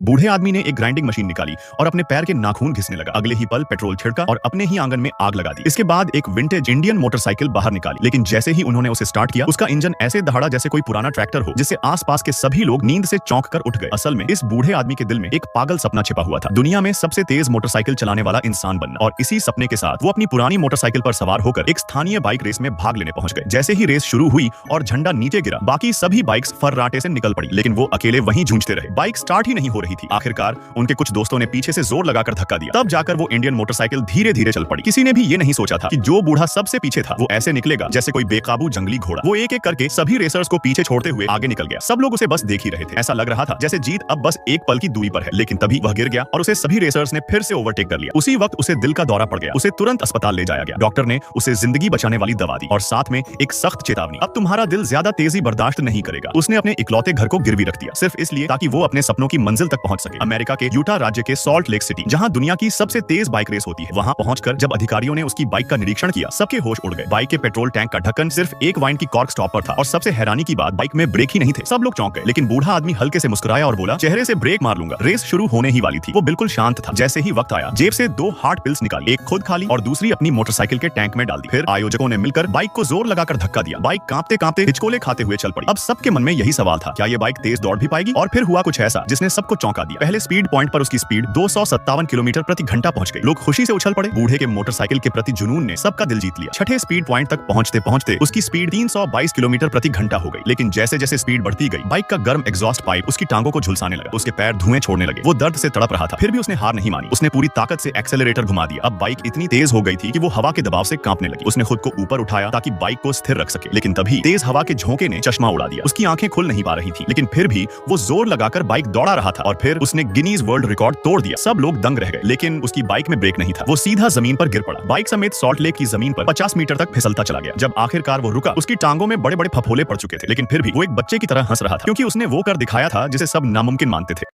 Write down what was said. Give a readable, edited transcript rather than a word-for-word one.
बूढ़े आदमी ने एक ग्राइंडिंग मशीन निकाली और अपने पैर के नाखून घिसने लगा। अगले ही पल पेट्रोल छिड़का और अपने ही आंगन में आग लगा दी। इसके बाद एक विंटेज इंडियन मोटरसाइकिल बाहर निकाली, लेकिन जैसे ही उन्होंने उसे स्टार्ट किया, उसका इंजन ऐसे दहाड़ा जैसे कोई पुराना ट्रैक्टर हो, जिससे आसपास के सभी लोग नींद से चौंक कर उठ गए। असल में इस बूढ़े आदमी के दिल में एक पागल सपना छिपा हुआ था, दुनिया में सबसे तेज मोटरसाइकिल चलाने वाला इंसान बनना। और इसी सपने के साथ वो अपनी पुरानी मोटरसाइकिल पर सवार होकर एक स्थानीय बाइक रेस में भाग लेने पहुंच गए। जैसे ही रेस शुरू हुई और झंडा नीचे गिरा, बाकी सभी बाइक्स फर्राटे से निकल पड़ी, लेकिन वो अकेले वहीं जूझते रहे। बाइक स्टार्ट ही नहीं हो रही थी। आखिरकार उनके कुछ दोस्तों ने पीछे से जोर लगाकर धक्का दिया, तब जाकर वो इंडियन मोटरसाइकिल धीरे धीरे चल पड़ी। किसी ने भी ये नहीं सोचा था कि जो बूढ़ा सबसे पीछे था वो ऐसे निकलेगा जैसे कोई बेकाबू जंगली घोड़ा। वो एक एक करके सभी रेसर्स को पीछे छोड़ते हुए आगे निकल गया। सब लोग उसे बस देख ही रहे थे। ऐसा लग रहा था जैसे जीत अब बस एक पल की दूरी पर है, लेकिन तभी वह गिर गया और उसे सभी रेसर्स ने फिर से ओवरटेक कर लिया। उसी वक्त उसे दिल का दौरा पड़ गया। उसे तुरंत अस्पताल ले जाया गया। डॉक्टर ने उसे जिंदगी बचाने वाली दवा दी और साथ में एक सख्त चेतावनी, अब तुम्हारा दिल ज्यादा तेजी बर्दाश्त नहीं करेगा। उसने अपने इकलौते घर को गिरवी रख दिया, सिर्फ इसलिए ताकि वो अपने सपनों की मंजिल तक पहुंच सके। अमेरिका के यूटा राज्य के सॉल्ट लेक सिटी, जहां दुनिया की सबसे तेज बाइक रेस होती है, वहां पहुंचकर जब अधिकारियों ने उसकी बाइक का निरीक्षण किया, सबके होश उड़ गए। बाइक के पेट्रोल टैंक का ढक्कन सिर्फ एक वाइन की कॉर्क स्टॉप पर था और सबसे हैरानी की बात, बाइक में ब्रेक ही नहीं थे। सब लोग चौंक गए, लेकिन बूढ़ा आदमी हल्के से मुस्कुराया और बोला, चेहरे से ब्रेक मार लूंगा। रेस शुरू होने ही वाली थी। वो बिल्कुल शांत था। जैसे ही वक्त आया, जेब से 2 हार्ट पिल्स निकाली, एक खुद खा ली और दूसरी अपनी मोटरसाइकिल के टैंक में डाल दी। फिर आयोजकों ने मिलकर बाइक को जोर लगाकर धक्का दिया। बाइक कांपते कांपते हिचकोले खाते हुए चल पड़ी। अब सबके मन में यही सवाल था, क्या ये बाइक तेज दौड़ भी पाएगी? और फिर हुआ कुछ ऐसा जिसने सबको चौंका दिया। पहले स्पीड पॉइंट पर उसकी स्पीड 257 किलोमीटर प्रति घंटा पहुंच गई। लोग खुशी से उछल पड़े। बूढ़े के मोटरसाइकिल के प्रति जुनून ने सबका दिल जीत लिया। छठे स्पीड पॉइंट तक पहुंचते पहुंचते उसकी स्पीड 322 किलोमीटर प्रति घंटा हो गई। लेकिन जैसे जैसे स्पीड बढ़ती गई, बाइक का गर्म एग्जॉस्ट पाइप उसकी टांगों को झुलसाने लगा। उसके पैर धुएं छोड़ने लगे। वो दर्द से तड़प रहा था, फिर भी उसने हार नहीं मानी। उसने पूरी ताकत से एक्सेलरेटर घुमा दिया। अब बाइक इतनी तेज हो गई थी कि वो हवा के दबाव से कांपने लगी। उसने खुद को ऊपर उठाया ताकि बाइक को स्थिर रख सके, लेकिन तभी तेज हवा के झोंके ने चश्मा उड़ा दिया। उसकी आंखें खुल नहीं पा रही थी, लेकिन फिर भी वो जोर लगाकर बाइक दौड़ा रहा था और फिर उसने गिनीज वर्ल्ड रिकॉर्ड तोड़ दिया। सब लोग दंग रह गए, लेकिन उसकी बाइक में ब्रेक नहीं था। वो सीधा जमीन पर गिर पड़ा। बाइक समेत सॉल्ट लेक की जमीन पर 50 मीटर तक फिसलता चला गया। जब आखिरकार वो रुका, उसकी टांगों में बड़े बड़े फफोले पड़ चुके थे, लेकिन फिर भी वो एक बच्चे की तरह हंस रहा था, क्योंकि उसने वो कर दिखाया था जिसे सब नामुमकिन मानते थे।